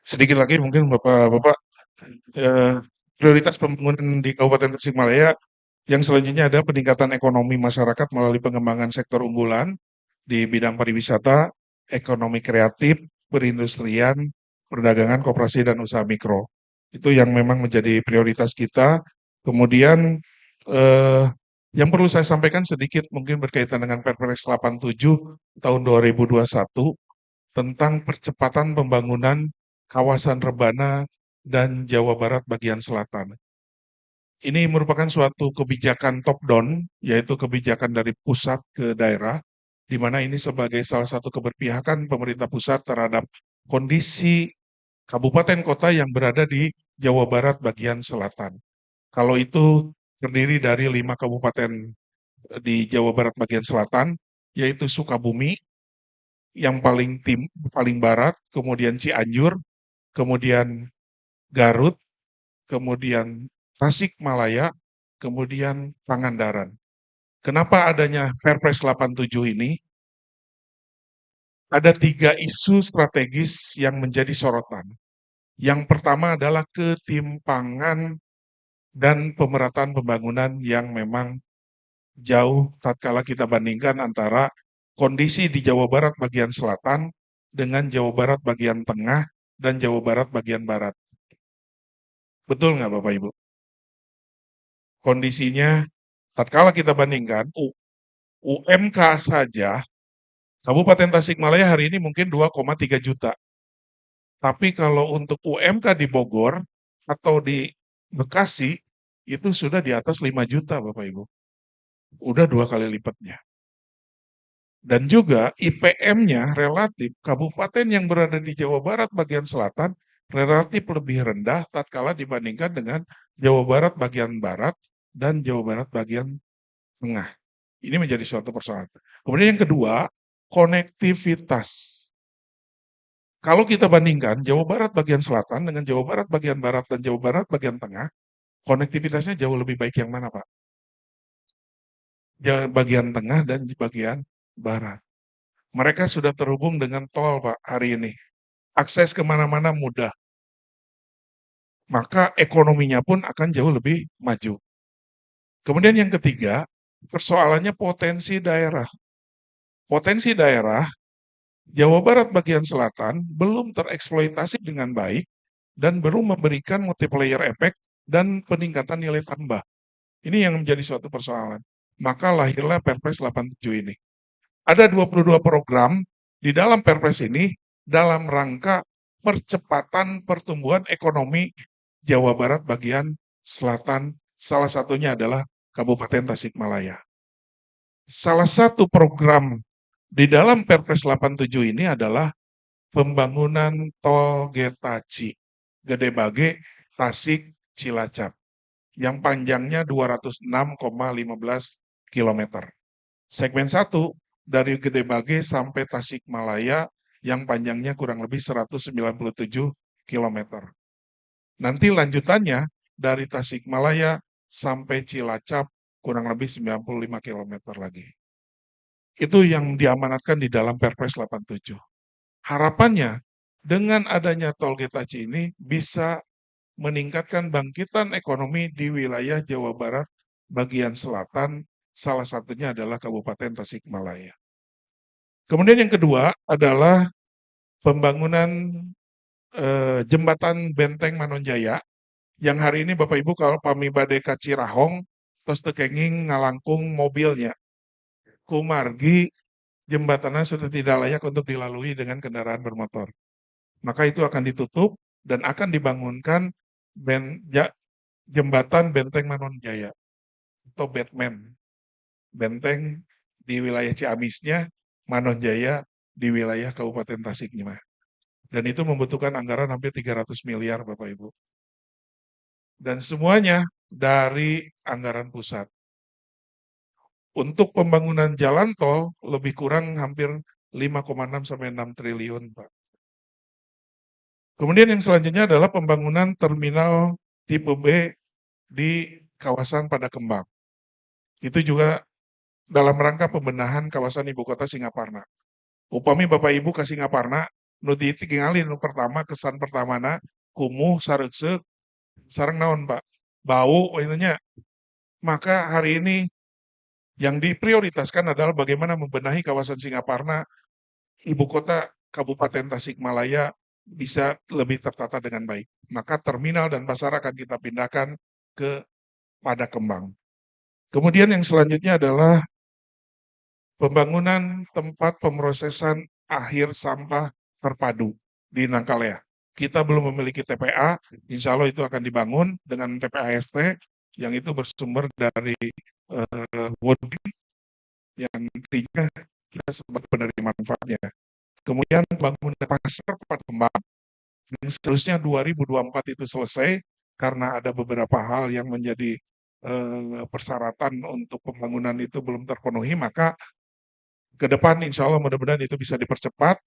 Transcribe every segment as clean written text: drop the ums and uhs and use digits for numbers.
sedikit lagi mungkin Bapak-Bapak, eee, prioritas pembangunan di Kabupaten Tasikmalaya yang selanjutnya ada peningkatan ekonomi masyarakat melalui pengembangan sektor unggulan di bidang pariwisata, ekonomi kreatif, perindustrian, perdagangan, koperasi, dan usaha mikro. Itu yang memang menjadi prioritas kita. Kemudian, eee, yang perlu saya sampaikan sedikit mungkin berkaitan dengan Perpres 87 tahun 2021 tentang percepatan pembangunan kawasan rebana dan Jawa Barat bagian selatan. Ini merupakan suatu kebijakan top down, yaitu kebijakan dari pusat ke daerah, di mana ini sebagai salah satu keberpihakan pemerintah pusat terhadap kondisi kabupaten kota yang berada di Jawa Barat bagian selatan. Kalau itu terdiri dari 5 kabupaten di Jawa Barat bagian selatan, yaitu Sukabumi, yang paling barat, kemudian Cianjur, kemudian Garut, kemudian Tasikmalaya, kemudian Pangandaran. Kenapa adanya Perpres 87 ini? Ada 3 isu strategis yang menjadi sorotan. Yang pertama adalah ketimpangan dan pemerataan pembangunan yang memang jauh tatkala kita bandingkan antara kondisi di Jawa Barat bagian selatan dengan Jawa Barat bagian tengah dan Jawa Barat bagian barat. Betul nggak Bapak Ibu? Kondisinya tatkala kita bandingkan UMK saja, Kabupaten Tasikmalaya hari ini mungkin 2,3 juta. Tapi kalau untuk UMK di Bogor atau di Bekasi, itu sudah di atas 5 juta Bapak Ibu. Udah 2 kali lipatnya. Dan juga IPM-nya relatif, kabupaten yang berada di Jawa Barat bagian selatan, relatif lebih rendah tatkala dibandingkan dengan Jawa Barat bagian barat dan Jawa Barat bagian tengah. Ini menjadi suatu persoalan. Kemudian yang kedua, konektivitas. Kalau kita bandingkan Jawa Barat bagian selatan dengan Jawa Barat bagian barat dan Jawa Barat bagian tengah, konektivitasnya jauh lebih baik yang mana, Pak? Bagian tengah dan bagian barat. Mereka sudah terhubung dengan tol, Pak, hari ini. Akses kemana-mana mudah. Maka ekonominya pun akan jauh lebih maju. Kemudian yang ketiga, persoalannya potensi daerah. Potensi daerah Jawa Barat bagian selatan belum tereksploitasi dengan baik dan belum memberikan multiplier effect dan peningkatan nilai tambah. Ini yang menjadi suatu persoalan. Maka lahirlah Perpres 87 ini. Ada 22 program di dalam Perpres ini dalam rangka percepatan pertumbuhan ekonomi Jawa Barat bagian selatan. Salah satunya adalah Kabupaten Tasikmalaya. Salah satu program di dalam Perpres 87 ini adalah pembangunan tol Getaci, Gede Bage, Tasik, Cilacap, yang panjangnya 206,15 km. Segmen 1 dari Gede Bage sampai Tasikmalaya yang panjangnya kurang lebih 197 km. Nanti lanjutannya dari Tasikmalaya sampai Cilacap kurang lebih 95 km lagi. Itu yang diamanatkan di dalam Perpres 87. Harapannya dengan adanya tol Getaci ini bisa meningkatkan bangkitan ekonomi di wilayah Jawa Barat bagian selatan, salah satunya adalah Kabupaten Tasikmalaya. Kemudian yang kedua adalah pembangunan jembatan Benteng Manonjaya, yang hari ini Bapak Ibu kalau pamibade ka Cirahong, terus tekenging ngalangkung mobilnya, kumargi jembatannya sudah tidak layak untuk dilalui dengan kendaraan bermotor. Maka itu akan ditutup dan akan dibangunkan jembatan Benteng Manonjaya atau Batman. Benteng di wilayah Ciamisnya, Manonjaya di wilayah Kabupaten Tasiknya. Dan itu membutuhkan anggaran hampir 300 miliar Bapak Ibu. Dan semuanya dari anggaran pusat. Untuk pembangunan jalan tol lebih kurang hampir 5,6 sampai 6 triliun, Pak. Kemudian yang selanjutnya adalah pembangunan terminal tipe B di kawasan Padakembang. Itu juga dalam rangka pembenahan kawasan ibu kota Singaparna. Upami Bapak Ibu ke Singaparna, nu ditingali nu pertama kesan pertamana kumuh sareuseuh sareng naon Pak bau intinya. Maka hari ini yang diprioritaskan adalah bagaimana membenahi kawasan Singaparna, ibu kota Kabupaten Tasikmalaya bisa lebih tertata dengan baik. Maka terminal dan pasar akan kita pindahkan ke Padakembang. Kemudian yang selanjutnya adalah pembangunan tempat pemrosesan akhir sampah terpadu di Nangkalea. Kita belum memiliki TPA, insya Allah itu akan dibangun dengan TPAST yang itu bersumber dari World yang nantinya kita sebagai penerima manfaatnya. Kemudian bangunan pasar Padakembang yang seterusnya 2024 itu selesai karena ada beberapa hal yang menjadi persyaratan untuk pembangunan itu belum terpenuhi, maka ke depan insya Allah mudah-mudahan itu bisa dipercepat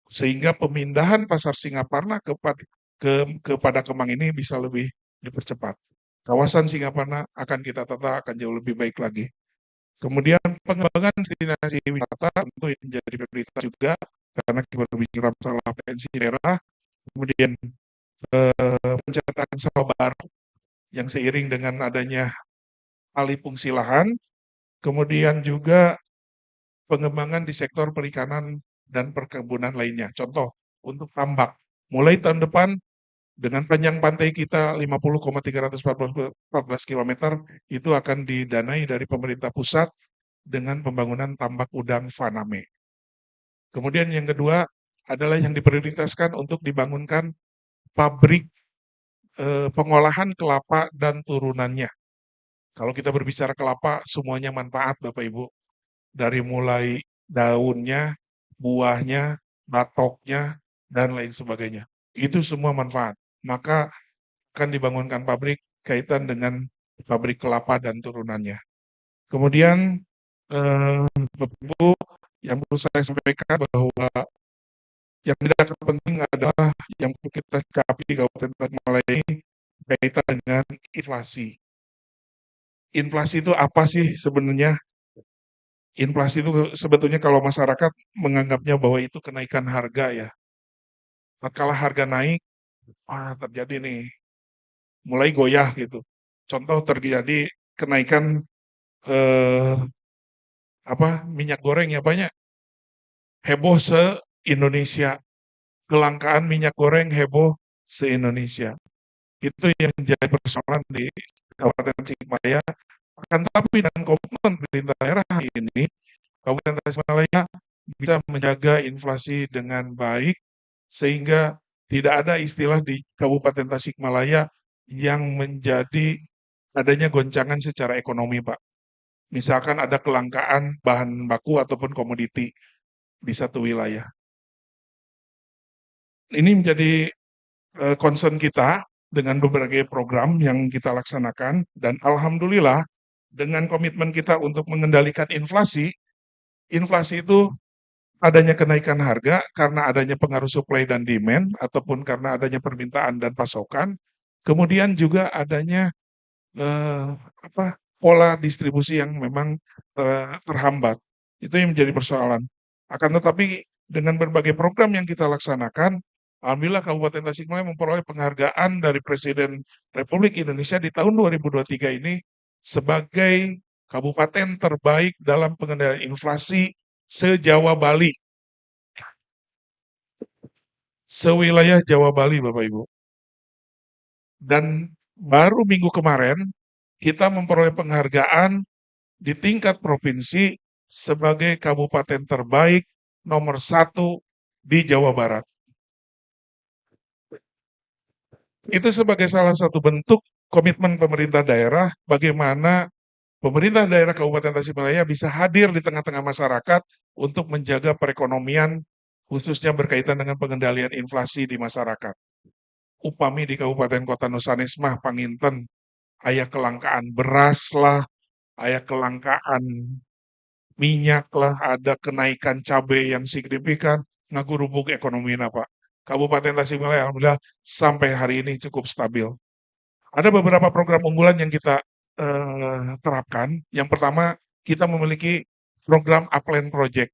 sehingga pemindahan pasar Singaparna ke Padakembang ini bisa lebih dipercepat. Kawasan Singaparna akan kita tata akan jauh lebih baik lagi. Kemudian pengembangan destinasi wisata tentu yang menjadi prioritas juga karena kita berbicara masalah potensi daerah. Kemudian pencetakan sawah baru yang seiring dengan adanya alih fungsi lahan. Kemudian juga pengembangan di sektor perikanan dan perkebunan lainnya. Contoh, untuk tambak. Mulai tahun depan, dengan panjang pantai kita 50,314 km, itu akan didanai dari pemerintah pusat dengan pembangunan tambak udang Faname. Kemudian yang kedua adalah yang diprioritaskan untuk dibangunkan pabrik pengolahan kelapa dan turunannya. Kalau kita berbicara kelapa, semuanya manfaat Bapak Ibu. Dari mulai daunnya, buahnya, batoknya, dan lain sebagainya. Itu semua manfaat. Maka akan dibangunkan pabrik kaitan dengan pabrik kelapa dan turunannya. Kemudian, Bapak Ibu, yang perlu saya sampaikan bahwa yang tidak terpenting adalah yang perlu kita sikapi di Kabupaten Tasikmalaya ini kaitan dengan inflasi. Inflasi itu apa sih sebenarnya? Inflasi itu sebetulnya kalau masyarakat menganggapnya bahwa itu kenaikan harga ya. Tatkala harga naik, terjadi nih, mulai goyah gitu. Contoh terjadi kenaikan eh, minyak goreng ya banyak. Heboh se-Indonesia. Kelangkaan minyak goreng heboh se-Indonesia. Itu yang menjadi persoalan di Kabupaten Tasikmalaya. Akan tetapi dengan komitmen pemerintah daerah ini, Kabupaten Tasikmalaya bisa menjaga inflasi dengan baik sehingga tidak ada istilah di Kabupaten Tasikmalaya yang menjadi adanya goncangan secara ekonomi, Pak. Misalkan ada kelangkaan bahan baku ataupun komoditi di satu wilayah. Ini menjadi concern kita dengan berbagai program yang kita laksanakan dan alhamdulillah dengan komitmen kita untuk mengendalikan inflasi, inflasi itu adanya kenaikan harga karena adanya pengaruh supply dan demand ataupun karena adanya permintaan dan pasokan, kemudian juga adanya pola distribusi yang memang terhambat. Itu yang menjadi persoalan. Akan tetapi dengan berbagai program yang kita laksanakan, alhamdulillah Kabupaten Tasikmalaya memperoleh penghargaan dari Presiden Republik Indonesia di tahun 2023 ini sebagai kabupaten terbaik dalam pengendalian inflasi se-Jawa Bali. Sewilayah Jawa Bali, Bapak Ibu. Dan baru minggu kemarin, kita memperoleh penghargaan di tingkat provinsi sebagai kabupaten terbaik nomor 1 di Jawa Barat. Itu sebagai salah satu bentuk komitmen pemerintah daerah bagaimana pemerintah daerah Kabupaten Tasikmalaya bisa hadir di tengah-tengah masyarakat untuk menjaga perekonomian khususnya berkaitan dengan pengendalian inflasi di masyarakat. Upami di Kabupaten Kota Nusanes mah panginten aya kelangkaan beras lah, aya kelangkaan minyak lah, ada kenaikan cabai yang signifikan, ngagurubuk ekonomi Pak. Kabupaten Tasikmalaya alhamdulillah sampai hari ini cukup stabil. Ada beberapa program unggulan yang kita terapkan. Yang pertama, kita memiliki program Upland Project.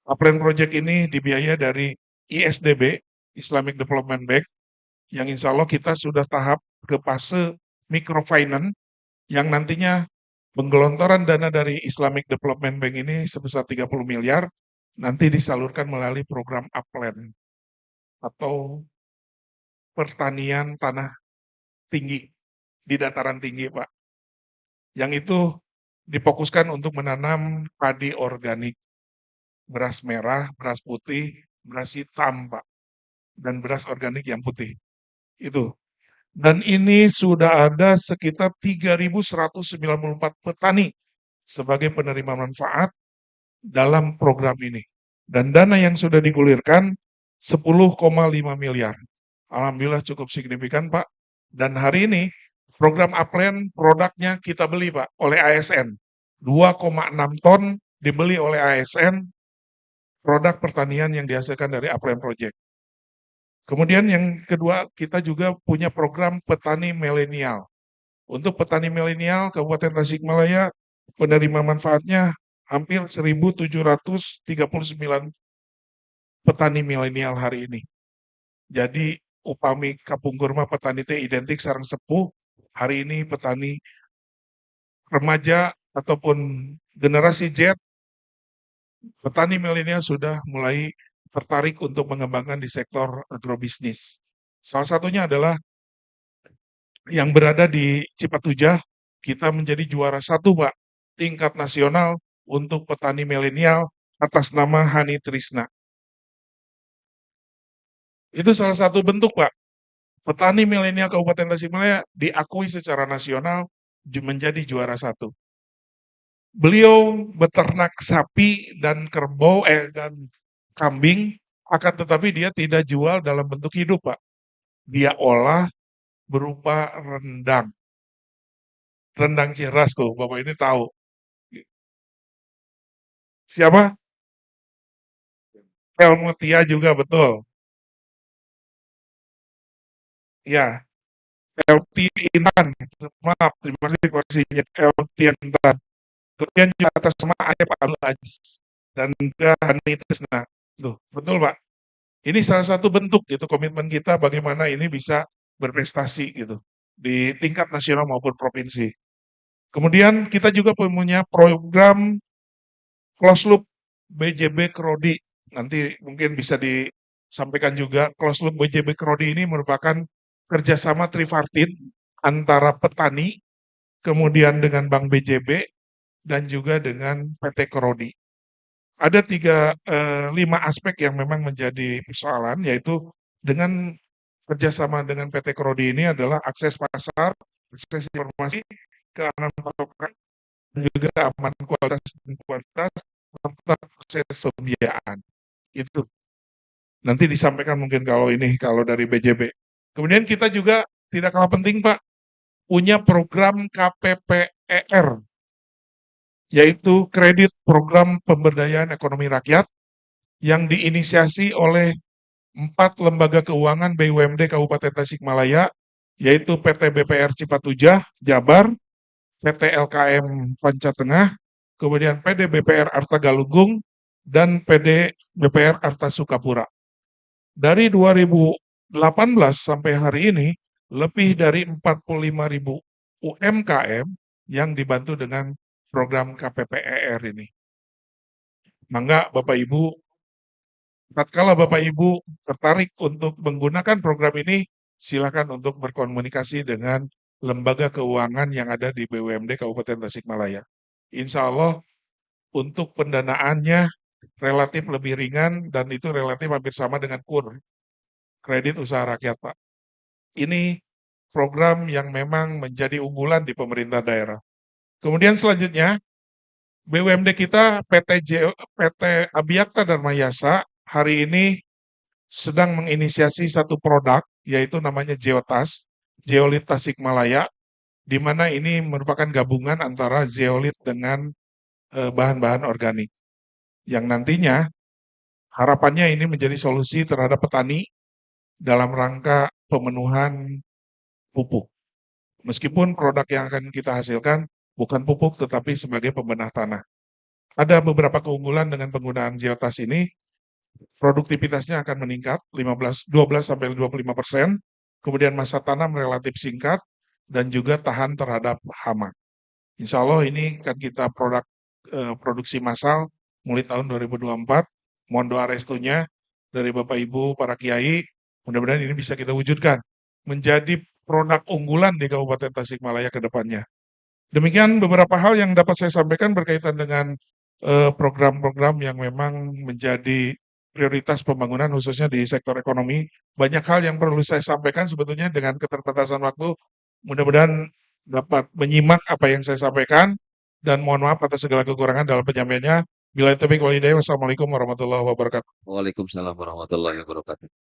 Upland Project ini dibiayai dari ISDB, Islamic Development Bank, yang insya Allah kita sudah tahap ke fase microfinance, yang nantinya penggelontoran dana dari Islamic Development Bank ini sebesar 30 miliar, nanti disalurkan melalui program Upland, atau pertanian tanah tinggi, di dataran tinggi, Pak. Yang itu difokuskan untuk menanam padi organik, beras merah, beras putih, beras hitam, Pak, dan beras organik yang putih. Itu. Dan ini sudah ada sekitar 3.194 petani sebagai penerima manfaat dalam program ini. Dan dana yang sudah digulirkan 10,5 miliar. Alhamdulillah cukup signifikan, Pak. Dan hari ini program Upland produknya kita beli, Pak, oleh ASN. 2,6 ton dibeli oleh ASN produk pertanian yang dihasilkan dari Upland Project. Kemudian yang kedua, kita juga punya program petani milenial. Untuk petani milenial Kabupaten Tasikmalaya, penerima manfaatnya hampir 1.739 petani milenial hari ini. Jadi upami kapung kurma petani teh identik sareng sepuh, hari ini petani remaja ataupun generasi Z, petani milenial sudah mulai tertarik untuk mengembangkan di sektor agrobisnis. Salah satunya adalah yang berada di Cipatujah, kita menjadi juara 1, Pak, tingkat nasional untuk petani milenial atas nama Hani Trisna. Itu salah satu bentuk, Pak. Petani milenial Kabupaten Tasikmalaya diakui secara nasional menjadi juara 1. Beliau beternak sapi dan kerbau dan kambing, akan tetapi dia tidak jual dalam bentuk hidup, Pak. Dia olah berupa rendang. Rendang Ciras tuh, Bapak ini tahu. Siapa? Elmutia juga betul. Ya, LT Intan. Maaf, terima kasih koreksinya. LT Intan. Kemudian juga atas nama Ayep Abdul Aziz dan juga Hani Trisna. Tuh, betul, Pak. Ini salah satu bentuk gitu komitmen kita bagaimana ini bisa berprestasi gitu di tingkat nasional maupun provinsi. Kemudian kita juga punya program close loop BJB Krodi. Nanti mungkin bisa disampaikan juga, close loop BJB Krodi ini merupakan kerjasama tripartit antara petani, kemudian dengan Bank BJB, dan juga dengan PT Krodi. Ada 5 aspek yang memang menjadi persoalan, yaitu dengan kerjasama dengan PT Krodi ini adalah akses pasar, akses informasi, keamanan pasokan, dan juga aman kualitas dan kuantitas, serta akses pembiayaan. Itu nanti disampaikan mungkin kalau dari BJB. Kemudian kita juga tidak kalah penting, Pak, punya program KPPER, yaitu kredit program pemberdayaan ekonomi rakyat yang diinisiasi oleh 4 lembaga keuangan BUMD Kabupaten Tasikmalaya, yaitu PT BPR Cipatujah, Jabar, PT LKM Panca Tengah, kemudian PD BPR Arta Galunggung, dan PD BPR Arta Sukapura. Dari 2018 sampai hari ini, lebih dari 45.000 UMKM yang dibantu dengan program KPPER ini. Mangga Bapak Ibu, tatkala Bapak Ibu tertarik untuk menggunakan program ini, silakan untuk berkomunikasi dengan lembaga keuangan yang ada di BUMD Kabupaten Tasikmalaya. Insya Allah untuk pendanaannya relatif lebih ringan dan itu relatif hampir sama dengan KUR, kredit usaha rakyat, Pak. Ini program yang memang menjadi unggulan di pemerintah daerah. Kemudian selanjutnya, BUMD kita PT Abiyakta Dharma Yasa hari ini sedang menginisiasi satu produk, yaitu namanya Geotas, Zeolit Tasikmalaya, di mana ini merupakan gabungan antara zeolit dengan bahan-bahan organik. Yang nantinya harapannya ini menjadi solusi terhadap petani dalam rangka pemenuhan pupuk. Meskipun produk yang akan kita hasilkan bukan pupuk tetapi sebagai pembenah tanah. Ada beberapa keunggulan dengan penggunaan Geotas ini. produktivitasnya akan meningkat 12-25%, kemudian masa tanam relatif singkat, dan juga tahan terhadap hama. Insya Allah ini kan kita produksi massal mulai tahun 2024. Mohon doa restunya dari Bapak Ibu, para kiai, mudah-mudahan ini bisa kita wujudkan menjadi produk unggulan di Kabupaten Tasikmalaya ke depannya. Demikian beberapa hal yang dapat saya sampaikan berkaitan dengan program-program yang memang menjadi prioritas pembangunan khususnya di sektor ekonomi. Banyak hal yang perlu saya sampaikan sebetulnya dengan keterbatasan waktu. Mudah-mudahan dapat menyimak apa yang saya sampaikan dan mohon maaf atas segala kekurangan dalam penyampaiannya. Billahi taufiq wal hidayah. Wassalamualaikum warahmatullahi wabarakatuh. Waalaikumsalam warahmatullahi wabarakatuh.